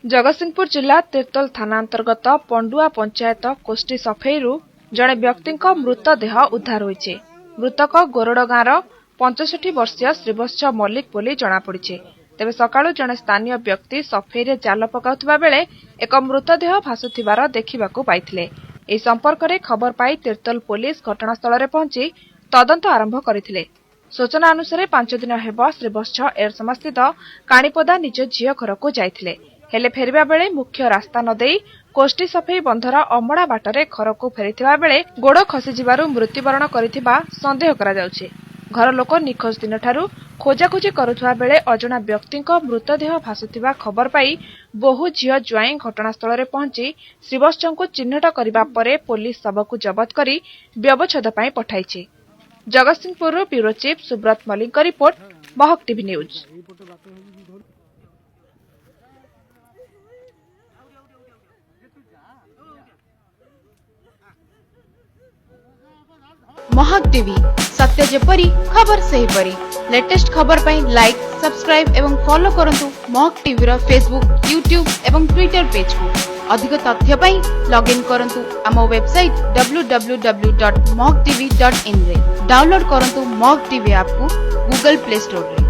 जगतसिंहपुर जिला तिर्तोल थाना अंतर्गत पंडुआ पंचायत कोष्टी सफेईरू जड़े व्यक्ति मृतदेह उद्धार होइछे। मृतक गोरड गाँवर 65 वर्षीय श्रीवत्स मल्लिक बोली जଣାपड़ी। तेबे सकाळु जड़े स्थानीय व्यक्ति सफेईरे जाल पकाउथिबा बेले एक मृतदेह भासुथिबार देखिबाकू पाइथिले। एही संपर्क में खबर पाई तिर्तोल पुलिस घटनास्थल में पहुंची तदंत आरंभ करथिले। सूचना अनुसार 5 दिन हेब श्रीवत्स एरसमा स्थित काणीपदा निज झील घर को जाइथिले। हेले फेरिबा बेले मुख्य रास्ता न देई कोष्टी सफेई बंधर अमड़ा बाटरे घर को फेरिथिबा बेले गोड़ खसी जिबारु मृत्युवरण करिथिबा संदेह करा जाउछे। घर लोक निखोज दिन ठारू खोजाखोजी करुथबा बेले अजणा व्यक्तिंक मृतदेह भासुथिबा खबर पाई बहु झियो ज्वाई घटनास्थल में पहुंची श्रीवत्स को चिन्हट करिबा परे पुलिस शवकू जबत करी व्यवच्छेद पई पठाइछि। Jagatsinghpur bureau chief Subrata Malik report, Mahak TV news. Mahak TV सत्य जेपरी खबर सही परी। लेटेस्ट खबर पाई लाइक, सब्सक्राइब एवं फॉलो करंतु महक टीवी रो फेसबुक, यूट्यूब एवं ट्विटर पेज को। अधिक तथ्य पाई लॉगिन करंतु आम वेबसाइट www.mohtv.in रे। डाउनलोड करंतु महक टीवी ऐप को गूगल प्ले स्टोर रे।